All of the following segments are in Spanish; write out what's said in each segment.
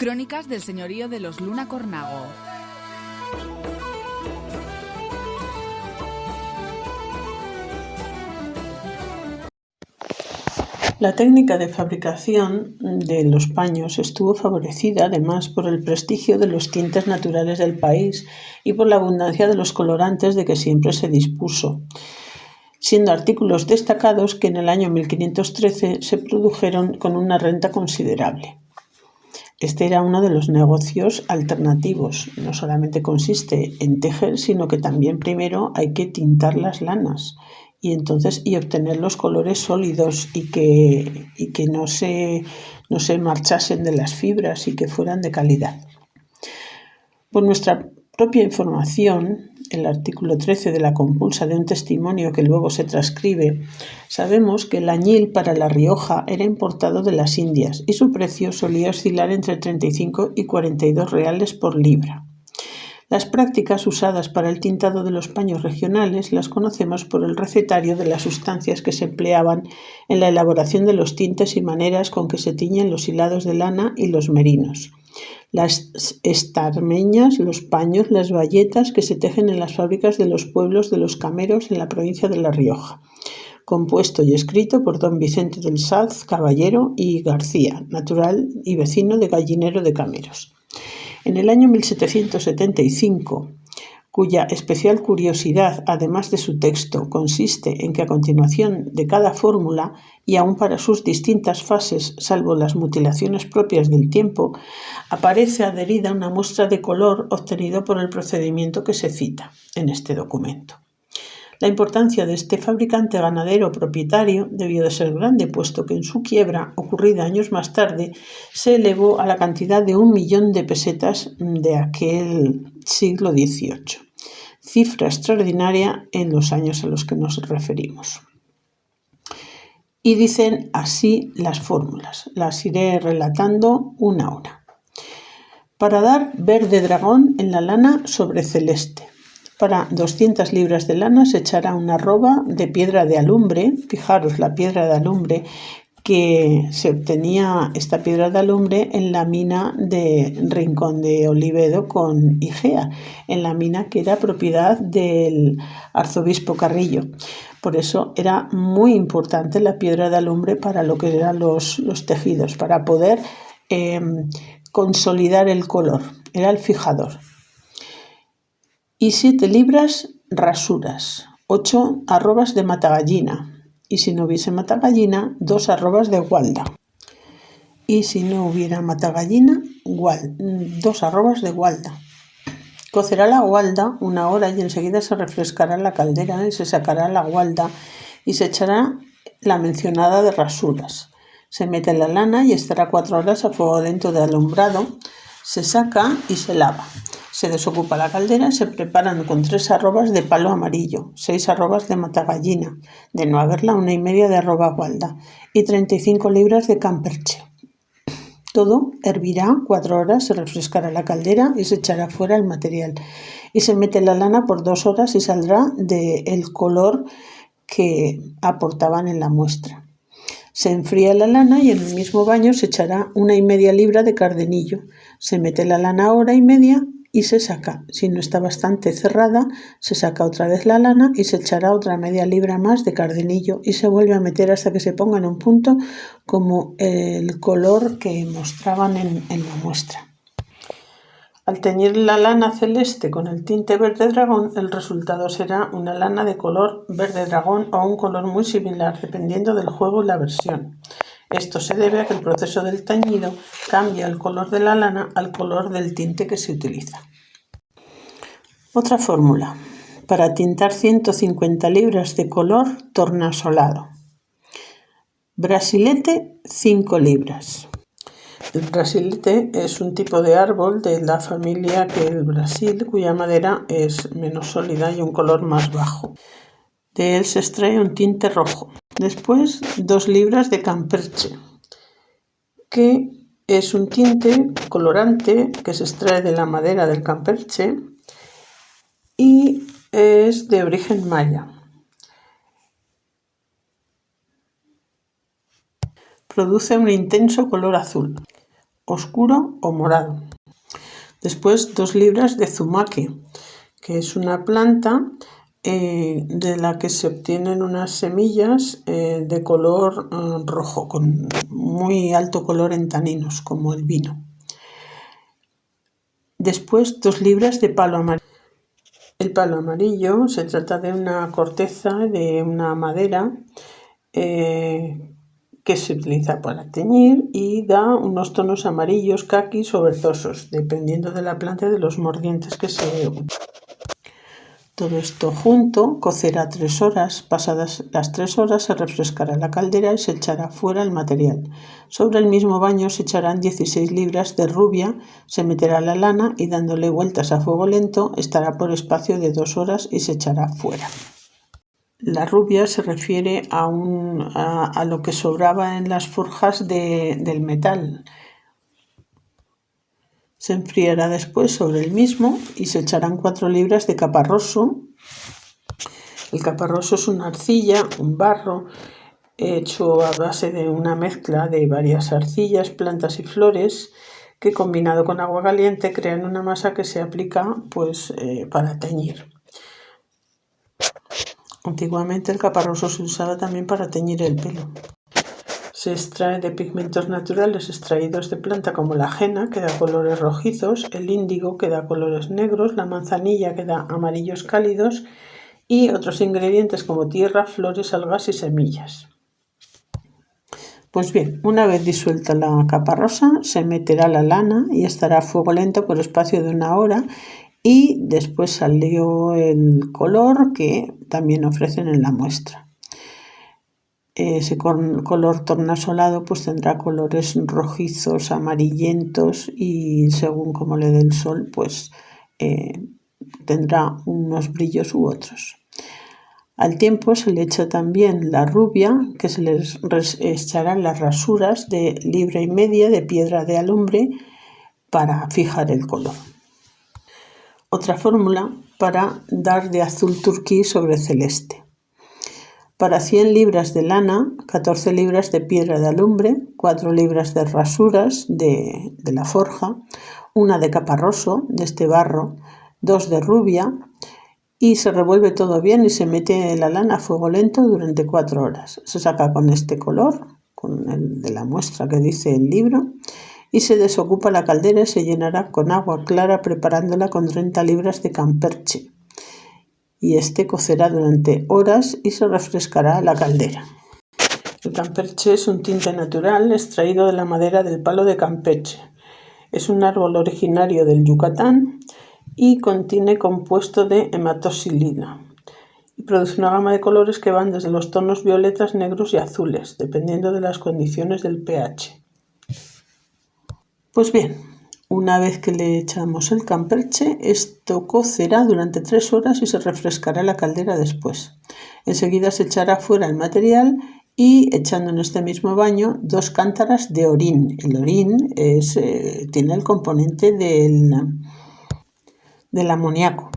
Crónicas del señorío de los Luna Cornago. La técnica de fabricación de los paños estuvo favorecida además por el prestigio de los tintes naturales del país y por la abundancia de los colorantes de que siempre se dispuso, siendo artículos destacados que en el año 1513 se produjeron con una renta considerable. Este era uno de los negocios alternativos. No solamente consiste en tejer, sino que también primero hay que tintar las lanas y obtener los colores sólidos y que no se marchasen de las fibras y que fueran de calidad. Por nuestra propia información, el artículo 13 de la compulsa de un testimonio que luego se transcribe, sabemos que el añil para La Rioja era importado de las Indias y su precio solía oscilar entre 35 y 42 reales por libra. Las prácticas usadas para el tintado de los paños regionales las conocemos por el recetario de las sustancias que se empleaban en la elaboración de los tintes y maneras con que se tiñen los hilados de lana y los merinos. Las estarmeñas, los paños, las bayetas que se tejen en las fábricas de los pueblos de los Cameros en la provincia de La Rioja. Compuesto y escrito por don Vicente del Saz, Caballero y García, natural y vecino de Gallinero de Cameros. En el año 1775, cuya especial curiosidad, además de su texto, consiste en que a continuación de cada fórmula, y aun para sus distintas fases, salvo las mutilaciones propias del tiempo, aparece adherida una muestra de color obtenido por el procedimiento que se cita en este documento. La importancia de este fabricante ganadero propietario debió de ser grande, puesto que en su quiebra, ocurrida años más tarde, se elevó a la cantidad de 1 millón de pesetas de aquel siglo XVIII, cifra extraordinaria en los años a los que nos referimos. Y dicen así las fórmulas, las iré relatando una a una. Para dar verde dragón en la lana sobre celeste. Para 200 libras de lana se echará una arroba de piedra de alumbre. Fijaros, la piedra de alumbre, que se obtenía esta piedra de alumbre en la mina de Rincón de Olivedo con Igea, en la mina que era propiedad del arzobispo Carrillo. Por eso era muy importante la piedra de alumbre para lo que eran los tejidos, para poder consolidar el color. Era el fijador. Y 7 libras rasuras, 8 arrobas de matagallina, y si no hubiese matagallina, 2 arrobas de gualda. Y si no hubiera matagallina, 2 arrobas de gualda. Cocerá la gualda 1 hora y enseguida se refrescará la caldera y se sacará la gualda y se echará la mencionada de rasuras. Se mete la lana y estará 4 horas a fuego lento de alumbrado. Se saca y se lava. Se desocupa la caldera y se preparan con 3 arrobas de palo amarillo, 6 arrobas de matagallina, de no haberla 1 y media de arroba gualda y 35 libras de camperche. Todo hervirá 4 horas, se refrescará la caldera y se echará fuera el material. Y se mete la lana por 2 horas y saldrá del color que aportaban en la muestra. Se enfría la lana y en el mismo baño se echará 1 y media libra de cardenillo. Se mete la lana 1 hora y media y se saca. Si no está bastante cerrada, se saca otra vez la lana y se echará otra media libra más de cardenillo y se vuelve a meter hasta que se ponga en un punto como el color que mostraban en la muestra. Al teñir la lana celeste con el tinte verde dragón, el resultado será una lana de color verde dragón o un color muy similar, dependiendo del juego y la versión. Esto se debe a que el proceso del teñido cambia el color de la lana al color del tinte que se utiliza. Otra fórmula. Para tintar 150 libras de color tornasolado. Brasilete 5 libras. El brasilete es un tipo de árbol de la familia que el Brasil, cuya madera es menos sólida y un color más bajo. De él se extrae un tinte rojo. Después, 2 libras de camperche, que es un tinte colorante que se extrae de la madera del camperche y es de origen maya. Produce un intenso color azul. oscuro o morado. Después 2 libras de zumaque, que es una planta de la que se obtienen unas semillas de color rojo, con muy alto color en taninos, como el vino. Después 2 libras de palo amarillo. El palo amarillo se trata de una corteza de una madera que se utiliza para teñir y da unos tonos amarillos, caquis o verdosos, dependiendo de la planta y de los mordientes que se usen. Todo esto junto cocerá 3 horas. Pasadas las 3 horas se refrescará la caldera y se echará fuera el material. Sobre el mismo baño se echarán 16 libras de rubia, se meterá la lana y dándole vueltas a fuego lento estará por espacio de 2 horas y se echará fuera. La rubia se refiere a lo que sobraba en las forjas del metal. Se enfriará después sobre el mismo y se echarán 4 libras de caparroso. El caparroso es una arcilla, un barro hecho a base de una mezcla de varias arcillas, plantas y flores que combinado con agua caliente crean una masa que se aplica para teñir. Antiguamente el caparroso se usaba también para teñir el pelo. Se extrae de pigmentos naturales extraídos de planta como la ajena, que da colores rojizos, el índigo, que da colores negros, la manzanilla, que da amarillos cálidos, y otros ingredientes como tierra, flores, algas y semillas. Pues bien, una vez disuelta la capa rosa, se meterá la lana y estará a fuego lento por espacio de 1 hora, y después salió el color que también ofrecen en la muestra. Ese color tornasolado pues tendrá colores rojizos, amarillentos y según como le dé el sol pues tendrá unos brillos u otros. Al tiempo se le echa también la rubia, que se les echarán las rasuras de 1,5 libras de piedra de alumbre para fijar el color. Otra fórmula para dar de azul turquí sobre celeste. Para 100 libras de lana, 14 libras de piedra de alumbre, 4 libras de rasuras de la forja, 1 de caparroso de este barro, 2 de rubia, y se revuelve todo bien y se mete la lana a fuego lento durante 4 horas. Se saca con este color, con el de la muestra que dice el libro, y se desocupa la caldera y se llenará con agua clara preparándola con 30 libras de camperche. Y este cocerá durante horas y se refrescará la caldera. El camperche es un tinte natural extraído de la madera del palo de Campeche. Es un árbol originario del Yucatán y contiene compuesto de hematoxilina y produce una gama de colores que van desde los tonos violetas, negros y azules, dependiendo de las condiciones del pH. Pues bien, una vez que le echamos el camperche, esto cocerá durante 3 horas y se refrescará la caldera después. Enseguida se echará fuera el material y echando en este mismo baño 2 cántaras de orín. El orín tiene el componente del amoníaco.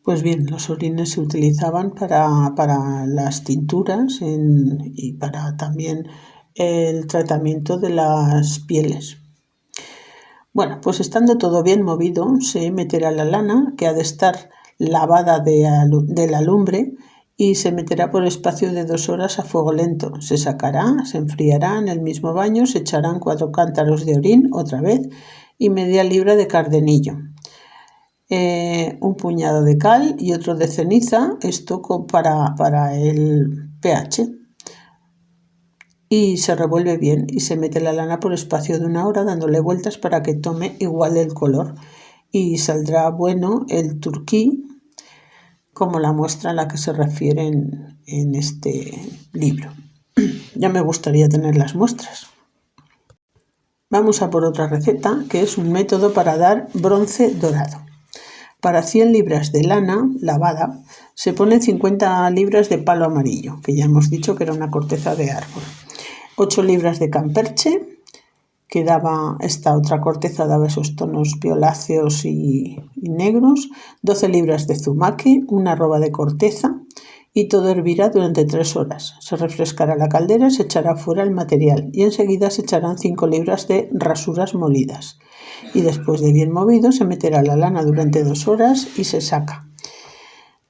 Pues bien, los orines se utilizaban para las tinturas y para también el tratamiento de las pieles. Bueno, pues estando todo bien movido, se meterá la lana, que ha de estar lavada de la lumbre, y se meterá por espacio de 2 horas a fuego lento. Se sacará, se enfriará en el mismo baño, se echarán 4 cántaros de orín otra vez y media libra de cardenillo. Un puñado de cal y otro de ceniza, esto para el pH. Y se revuelve bien y se mete la lana por espacio de 1 hora dándole vueltas para que tome igual el color y saldrá bueno el turquí como la muestra a la que se refieren en este libro. Ya me gustaría tener las muestras. Vamos a por otra receta que es un método para dar bronce dorado. Para 100 libras de lana lavada se ponen 50 libras de palo amarillo, que ya hemos dicho que era una corteza de árbol. 8 libras de camperche, que esta otra corteza daba esos tonos violáceos y negros, 12 libras de zumaque, una arroba de corteza y todo hervirá durante 3 horas. Se refrescará la caldera, se echará fuera el material y enseguida se echarán 5 libras de rasuras molidas. Y después de bien movido se meterá la lana durante 2 horas y se saca.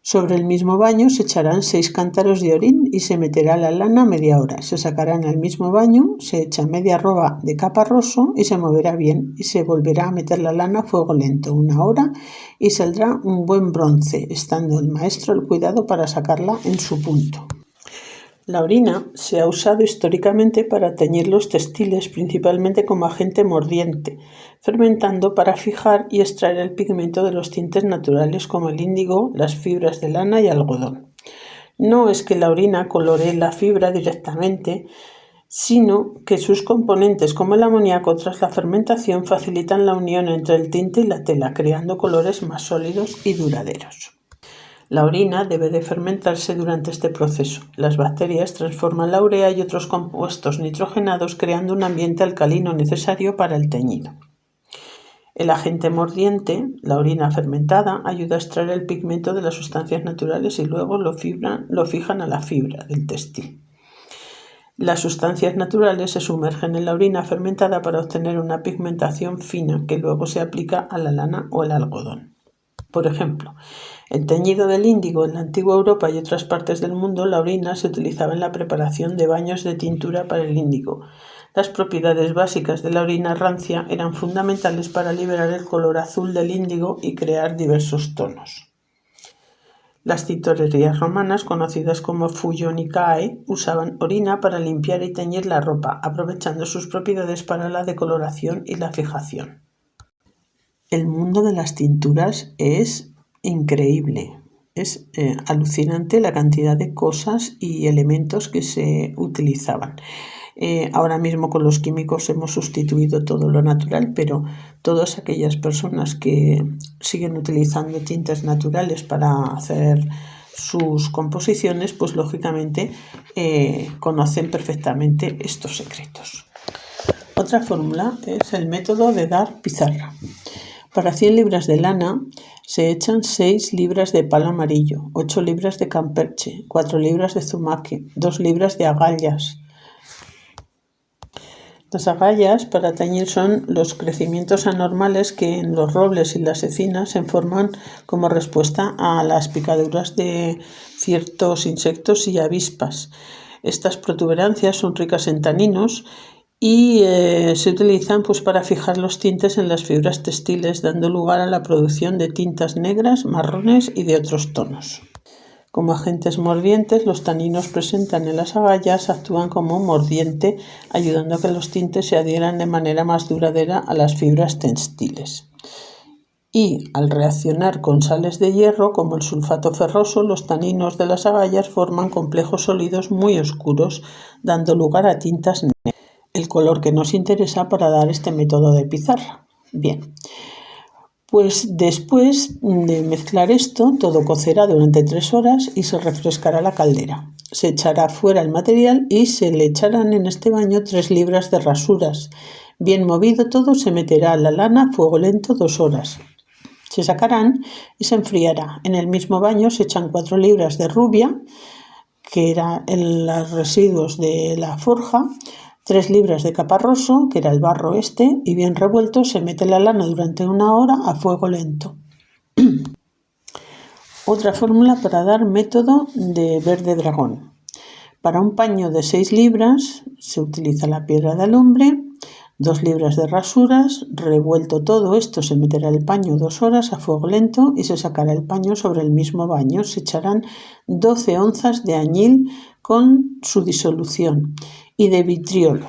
Sobre el mismo baño se echarán 6 cántaros de orín y se meterá la lana media hora. Se sacará en el mismo baño, se echa media arroba de caparroso y se moverá bien y se volverá a meter la lana a fuego lento 1 hora y saldrá un buen bronce, estando el maestro al cuidado para sacarla en su punto. La orina se ha usado históricamente para teñir los textiles, principalmente como agente mordiente, fermentando para fijar y extraer el pigmento de los tintes naturales como el índigo, las fibras de lana y algodón. No es que la orina coloree la fibra directamente, sino que sus componentes como el amoníaco tras la fermentación facilitan la unión entre el tinte y la tela, creando colores más sólidos y duraderos. La orina debe de fermentarse durante este proceso. Las bacterias transforman la urea y otros compuestos nitrogenados creando un ambiente alcalino necesario para el teñido. El agente mordiente, la orina fermentada, ayuda a extraer el pigmento de las sustancias naturales y luego lo fijan a la fibra del textil. Las sustancias naturales se sumergen en la orina fermentada para obtener una pigmentación fina que luego se aplica a la lana o el algodón. Por ejemplo, el teñido del índigo en la antigua Europa y otras partes del mundo, la orina se utilizaba en la preparación de baños de tintura para el índigo. Las propiedades básicas de la orina rancia eran fundamentales para liberar el color azul del índigo y crear diversos tonos. Las tintorerías romanas, conocidas como Fuyonicae, usaban orina para limpiar y teñir la ropa, aprovechando sus propiedades para la decoloración y la fijación. El mundo de las tinturas es increíble, es alucinante la cantidad de cosas y elementos que se utilizaban. Ahora mismo con los químicos hemos sustituido todo lo natural, pero todas aquellas personas que siguen utilizando tintes naturales para hacer sus composiciones, pues lógicamente conocen perfectamente estos secretos. Otra fórmula es el método de dar pizarra. Para 100 libras de lana se echan 6 libras de palo amarillo, 8 libras de camperche, 4 libras de zumaque, 2 libras de agallas. Las agallas para teñir son los crecimientos anormales que en los robles y las encinas se forman como respuesta a las picaduras de ciertos insectos y avispas. Estas protuberancias son ricas en taninos y se utilizan para fijar los tintes en las fibras textiles, dando lugar a la producción de tintas negras, marrones y de otros tonos. Como agentes mordientes, los taninos presentes en las agallas actúan como mordiente, ayudando a que los tintes se adhieran de manera más duradera a las fibras textiles. Y al reaccionar con sales de hierro, como el sulfato ferroso, los taninos de las agallas forman complejos sólidos muy oscuros, dando lugar a tintas negras. El color que nos interesa para dar este método de pizarra. Bien, pues después de mezclar esto, todo cocerá durante 3 horas y se refrescará la caldera. Se echará fuera el material y se le echarán en este baño 3 libras de rasuras. Bien movido todo, se meterá la lana a fuego lento 2 horas. Se sacarán y se enfriará. En el mismo baño se echan 4 libras de rubia, que eran los residuos de la forja, 3 libras de caparroso, que era el barro y bien revuelto se mete la lana durante 1 hora a fuego lento. Otra fórmula para dar método de verde dragón. Para un paño de 6 libras se utiliza la piedra de alumbre, 2 libras de rasuras, revuelto todo esto se meterá el paño 2 horas a fuego lento y se sacará el paño. Sobre el mismo baño se echarán 12 onzas de añil con su disolución y de vitriolo.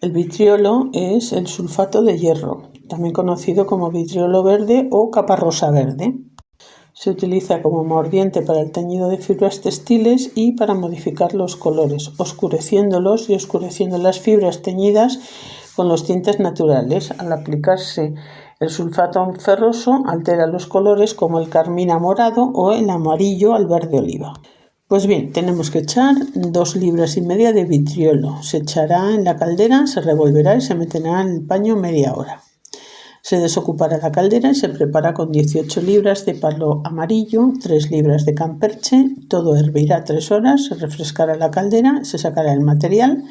El vitriolo es el sulfato de hierro, también conocido como vitriolo verde o caparrosa verde. Se utiliza como mordiente para el teñido de fibras textiles y para modificar los colores, oscureciéndolos y oscureciendo las fibras teñidas con los tintes naturales. Al aplicarse el sulfato ferroso altera los colores como el carmín a morado o el amarillo al verde oliva. Pues bien, tenemos que echar 2 libras y media de vitriolo. Se echará en la caldera, se revolverá y se meterá en el paño media hora. Se desocupará la caldera y se prepara con 18 libras de palo amarillo, 3 libras de camperche, todo hervirá 3 horas, se refrescará la caldera, se sacará el material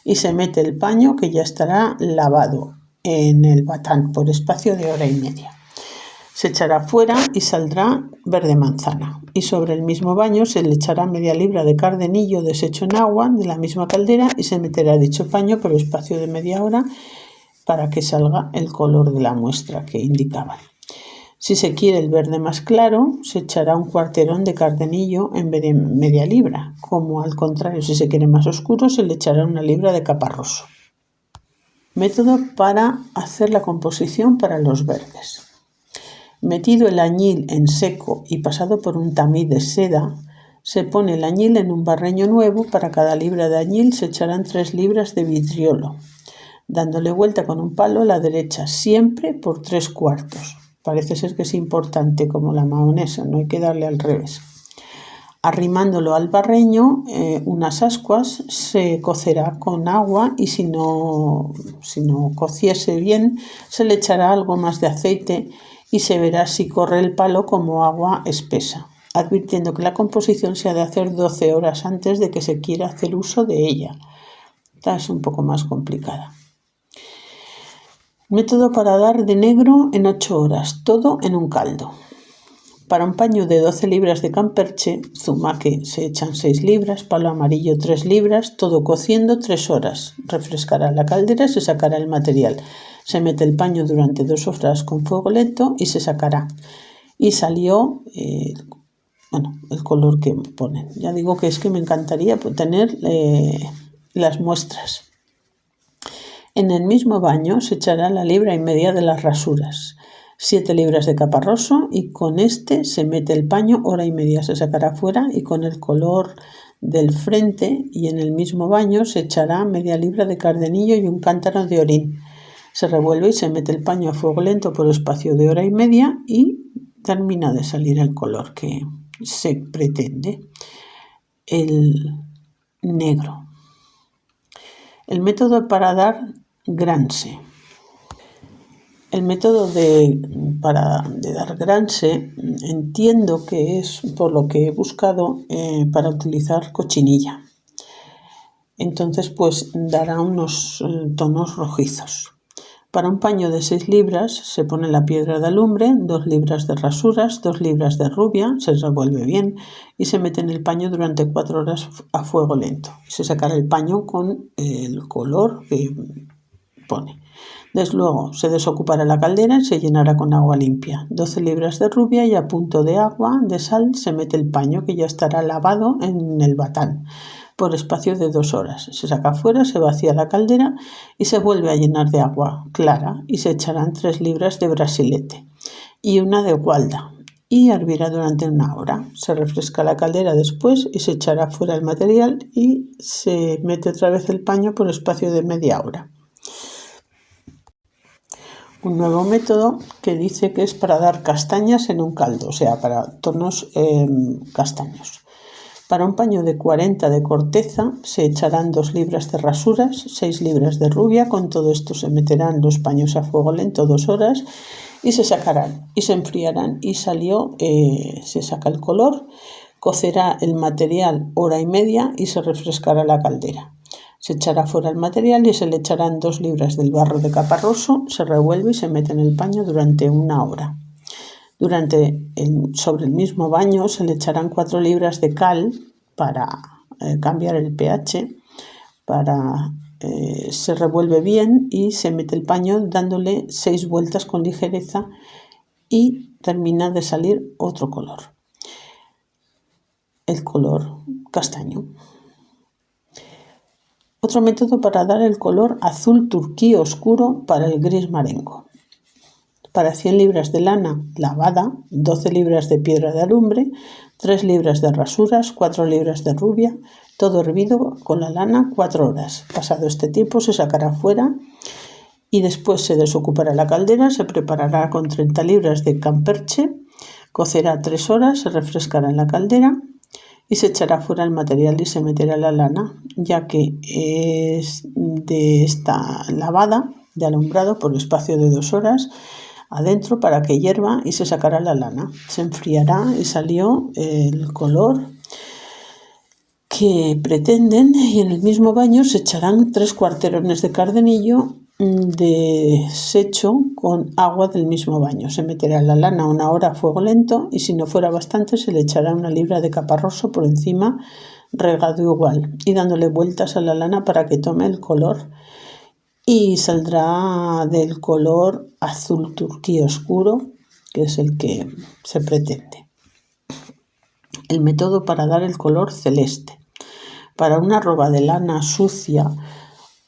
y se mete el paño que ya estará lavado en el batán por espacio de hora y media. Se echará fuera y saldrá verde manzana, y sobre el mismo baño se le echará media libra de cardenillo deshecho en agua de la misma caldera y se meterá dicho paño por espacio de media hora para que salga el color de la muestra que indicaban. Si se quiere el verde más claro, se echará un cuarterón de cardenillo en vez de media libra, como al contrario, si se quiere más oscuro, se le echará una libra de caparroso. Método para hacer la composición para los verdes. Metido el añil en seco y pasado por un tamiz de seda, se pone el añil en un barreño nuevo. Para cada libra de añil se echarán 3 libras de vitriolo, dándole vuelta con un palo a la derecha, siempre por 3/4. Parece ser que es importante, como la mahonesa, no hay que darle al revés. Arrimándolo al barreño, unas ascuas, se cocerá con agua y si no cociese bien, se le echará algo más de aceite y se verá si corre el palo como agua espesa, advirtiendo que la composición se ha de hacer 12 horas antes de que se quiera hacer uso de ella. Esta es un poco más complicada. Método para dar de negro en 8 horas, todo en un caldo. Para un paño de 12 libras de camperche, zumaque se echan 6 libras, palo amarillo 3 libras, todo cociendo 3 horas. Refrescará la caldera y se sacará el material. Se mete el paño durante 2 horas con fuego lento y se sacará. Y salió el color que ponen. Ya digo que es que me encantaría tener las muestras. En el mismo baño se echará la libra y media de las rasuras, 7 libras de caparroso y con este se mete el paño, hora y media se sacará fuera y con el color del frente, y en el mismo baño se echará media libra de cardenillo y un cántaro de orín. Se revuelve y se mete el paño a fuego lento por espacio de hora y media y termina de salir el color que se pretende, el negro. El método para dar granse. El método de dar granse entiendo que es, por lo que he buscado, para utilizar cochinilla. Entonces pues dará unos tonos rojizos. Para un paño de 6 libras se pone la piedra de alumbre, 2 libras de rasuras, 2 libras de rubia, se revuelve bien y se mete en el paño durante 4 horas a fuego lento. Se sacará el paño con el color que pone. Desde luego se desocupará la caldera y se llenará con agua limpia. 12 libras de rubia y a punto de agua, de sal, se mete el paño que ya estará lavado en el batán por espacio de 2 horas. Se saca fuera, se vacía la caldera y se vuelve a llenar de agua clara y se echarán 3 libras de brasilete y una de gualda y hervirá durante 1 hora. Se refresca la caldera después y se echará fuera el material y se mete otra vez el paño por espacio de media hora. Un nuevo método que dice que es para dar castañas en un caldo, o sea, para tonos castaños. Para un paño de 40 de corteza se echarán 2 libras de rasuras, 6 libras de rubia. Con todo esto se meterán los paños a fuego lento 2 horas y se sacarán y se enfriarán y se saca el color, cocerá el material hora y media y se refrescará la caldera. Se echará fuera el material y se le echarán 2 libras del barro de caparroso, se revuelve y se mete en el paño durante 1 hora. Sobre el mismo baño se le echarán 4 libras de cal para cambiar el pH, se revuelve bien y se mete el paño dándole 6 vueltas con ligereza y termina de salir otro color, el color castaño. Otro método para dar el color azul turquí oscuro para el gris marengo. Para 100 libras de lana lavada, 12 libras de piedra de alumbre, 3 libras de rasuras, 4 libras de rubia, todo hervido con la lana 4 horas. Pasado este tiempo se sacará fuera y después se desocupará la caldera, se preparará con 30 libras de camperche, cocerá 3 horas, se refrescará en la caldera y se echará fuera el material y se meterá la lana, ya que es de esta lavada, de alumbrado por espacio de 2 horas adentro para que hierva y se sacará la lana. Se enfriará y salió el color que pretenden, y en el mismo baño se echarán 3 cuarterones de cardenillo deshecho con agua del mismo baño. Se meterá la lana 1 hora a fuego lento y si no fuera bastante se le echará 1 libra de caparroso por encima regado igual y dándole vueltas a la lana para que tome el color y saldrá del color azul turquí oscuro, que es el que se pretende. El método para dar el color celeste. Para una roba de lana sucia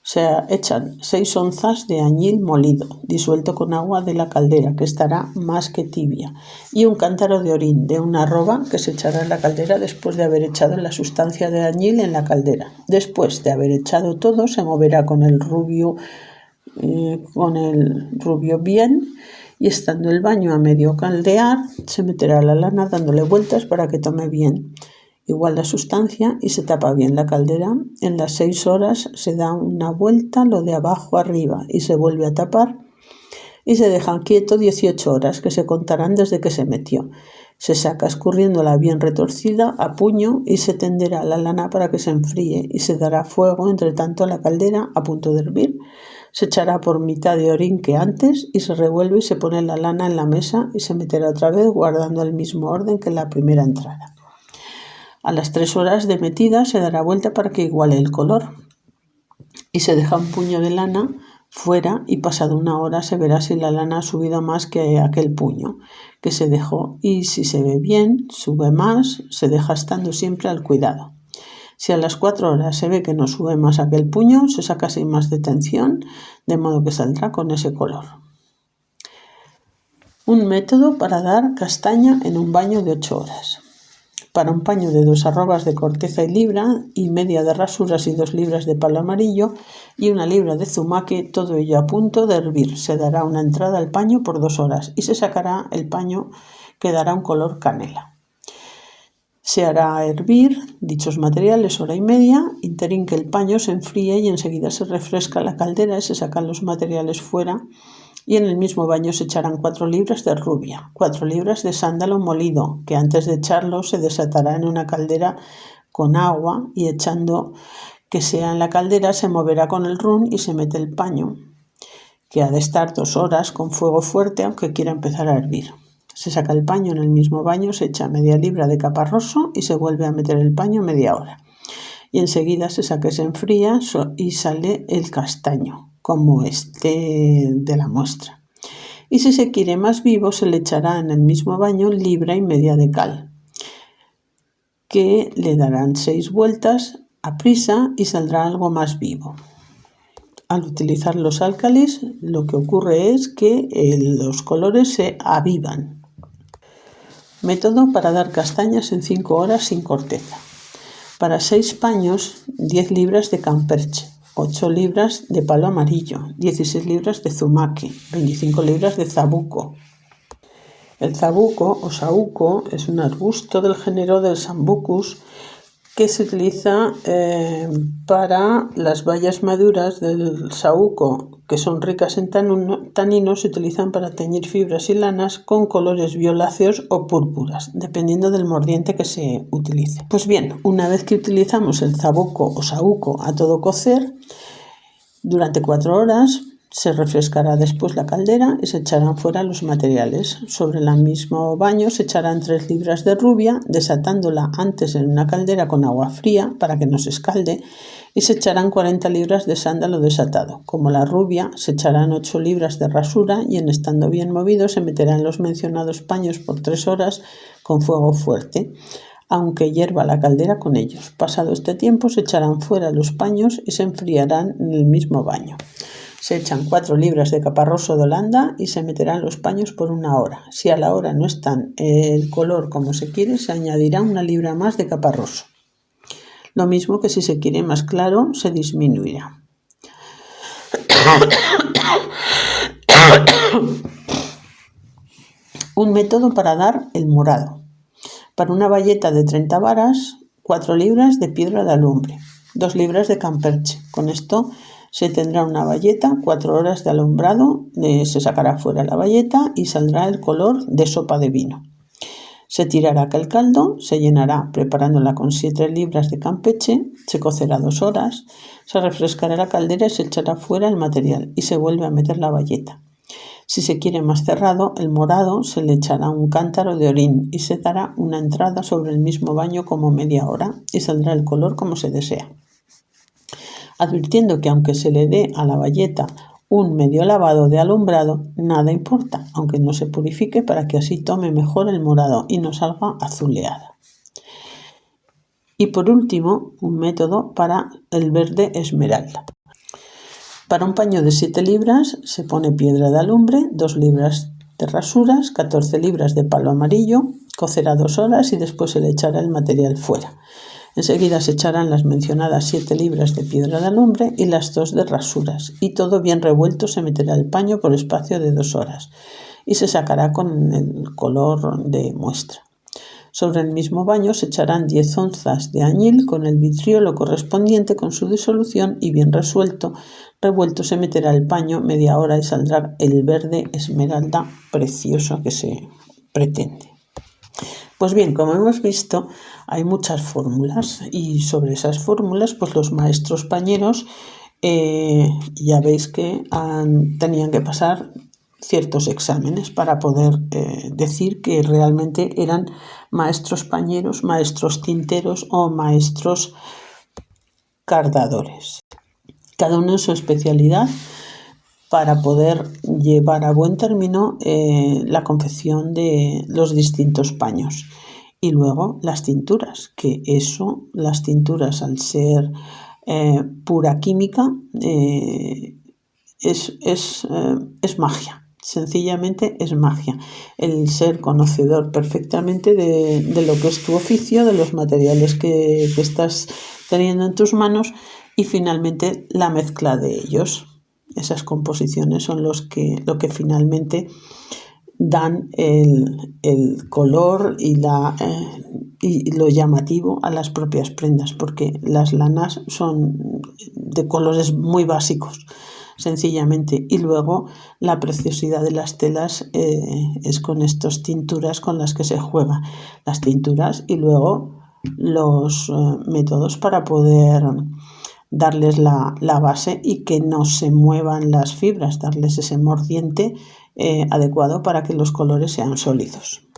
se echan 6 onzas de añil molido, disuelto con agua de la caldera, que estará más que tibia, y un cántaro de orín de una roba que se echará en la caldera después de haber echado la sustancia de añil en la caldera. Después de haber echado todo, se moverá con el rubio bien, y estando el baño a medio caldear, se meterá la lana dándole vueltas para que tome bien igual la sustancia y se tapa bien la caldera. En las 6 horas se da una vuelta lo de abajo arriba y se vuelve a tapar y se deja quieto 18 horas, que se contarán desde que se metió. Se saca escurriéndola bien retorcida a puño y se tenderá la lana para que se enfríe y se dará fuego entre tanto a la caldera a punto de hervir. Se echará por mitad de orín que antes y se revuelve y se pone la lana en la mesa y se meterá otra vez guardando el mismo orden que en la primera entrada. A las 3 horas de metida se dará vuelta para que iguale el color y se deja un puño de lana fuera y pasado 1 hora se verá si la lana ha subido más que aquel puño que se dejó y si se ve bien, sube más, se deja estando siempre al cuidado. Si a las 4 horas se ve que no sube más aquel puño, se saca sin más detención, de modo que saldrá con ese color. Un método para dar castaña en un baño de 8 horas. Para un paño de 2 arrobas de corteza y libra y media de rasuras y 2 libras de palo amarillo y 1 libra de zumaque, todo ello a punto de hervir. Se dará una entrada al paño por 2 horas y se sacará el paño que dará un color canela. Se hará hervir dichos materiales 1 hora y media, interín que el paño se enfríe y enseguida se refresca la caldera y se sacan los materiales fuera. Y en el mismo baño se echarán 4 libras de rubia, 4 libras de sándalo molido, que antes de echarlo se desatará en una caldera con agua y echando que sea en la caldera se moverá con el run y se mete el paño, que ha de estar 2 horas con fuego fuerte aunque quiera empezar a hervir. Se saca el paño en el mismo baño, se echa media libra de caparroso y se vuelve a meter el paño media hora. Y enseguida se saca, se enfría y sale el castaño, como este de la muestra. Y si se quiere más vivo, se le echará en el mismo baño 1,5 libras de cal, que le darán 6 vueltas a prisa y saldrá algo más vivo. Al utilizar los álcalis, lo que ocurre es que los colores se avivan. Método para dar castañas en 5 horas sin corteza. Para 6 paños, 10 libras de camperche, 8 libras de palo amarillo, 16 libras de zumaque, 25 libras de zabuco. El zabuco o saúco es un arbusto del género del Sambucus que se utiliza para las bayas maduras del saúco, que son ricas en taninos, se utilizan para teñir fibras y lanas con colores violáceos o púrpuras, dependiendo del mordiente que se utilice. Pues bien, una vez que utilizamos el zabuco o saúco a todo cocer, durante 4 horas se refrescará después la caldera y se echarán fuera los materiales. Sobre el mismo baño se echarán 3 libras de rubia, desatándola antes en una caldera con agua fría para que no se escalde, y se echarán 40 libras de sándalo desatado. Como la rubia, se echarán 8 libras de rasura y en estando bien movido se meterán los mencionados paños por 3 horas con fuego fuerte, aunque hierva la caldera con ellos. Pasado este tiempo se echarán fuera los paños y se enfriarán en el mismo baño. Se echan 4 libras de caparroso de Holanda y se meterán los paños por 1 hora. Si a la hora no están el color como se quiere, se añadirá 1 libra más de caparroso. Lo mismo que si se quiere más claro, se disminuirá. Un método para dar el morado. Para una bayeta de 30 varas, 4 libras de piedra de alumbre, 2 libras de camperche. Con esto Se tendrá una bayeta, 4 horas de alumbrado, se sacará fuera la bayeta y saldrá el color de sopa de vino. Se tirará aquel caldo, se llenará preparándola con 7 libras de campeche, se cocerá 2 horas, se refrescará la caldera y se echará fuera el material y se vuelve a meter la bayeta. Si se quiere más cerrado, el morado se le echará un cántaro de orín y se dará una entrada sobre el mismo baño como media hora y saldrá el color como se desea. Advirtiendo que aunque se le dé a la bayeta un medio lavado de alumbrado, nada importa, aunque no se purifique para que así tome mejor el morado y no salga azuleada. Y por último, un método para el verde esmeralda. Para un paño de 7 libras se pone piedra de alumbre, 2 libras de rasuras, 14 libras de palo amarillo, cocerá 2 horas y después se le echará el material fuera. Enseguida se echarán las mencionadas 7 libras de piedra de alumbre y las 2 de rasuras, y todo bien revuelto se meterá el paño por espacio de 2 horas y se sacará con el color de muestra. Sobre el mismo baño se echarán 10 onzas de añil con el vitriolo correspondiente con su disolución y bien revuelto se meterá el paño media hora y saldrá el verde esmeralda precioso que se pretende. Pues bien, como hemos visto, hay muchas fórmulas y sobre esas fórmulas pues los maestros pañeros ya veis que tenían que pasar ciertos exámenes para poder decir que realmente eran maestros pañeros, maestros tinteros o maestros cardadores. Cada uno en su especialidad para poder llevar a buen término la confección de los distintos paños. Y luego las tinturas, que las tinturas al ser pura química es magia. Sencillamente es magia. El ser conocedor perfectamente de lo que es tu oficio, de los materiales que estás teniendo en tus manos y finalmente la mezcla de ellos. Esas composiciones son lo que finalmente dan el color y lo llamativo a las propias prendas, porque las lanas son de colores muy básicos, sencillamente, y luego la preciosidad de las telas es con estas tinturas con las que se juega, las tinturas y luego los métodos para poder darles la base y que no se muevan las fibras, darles ese mordiente adecuado para que los colores sean sólidos.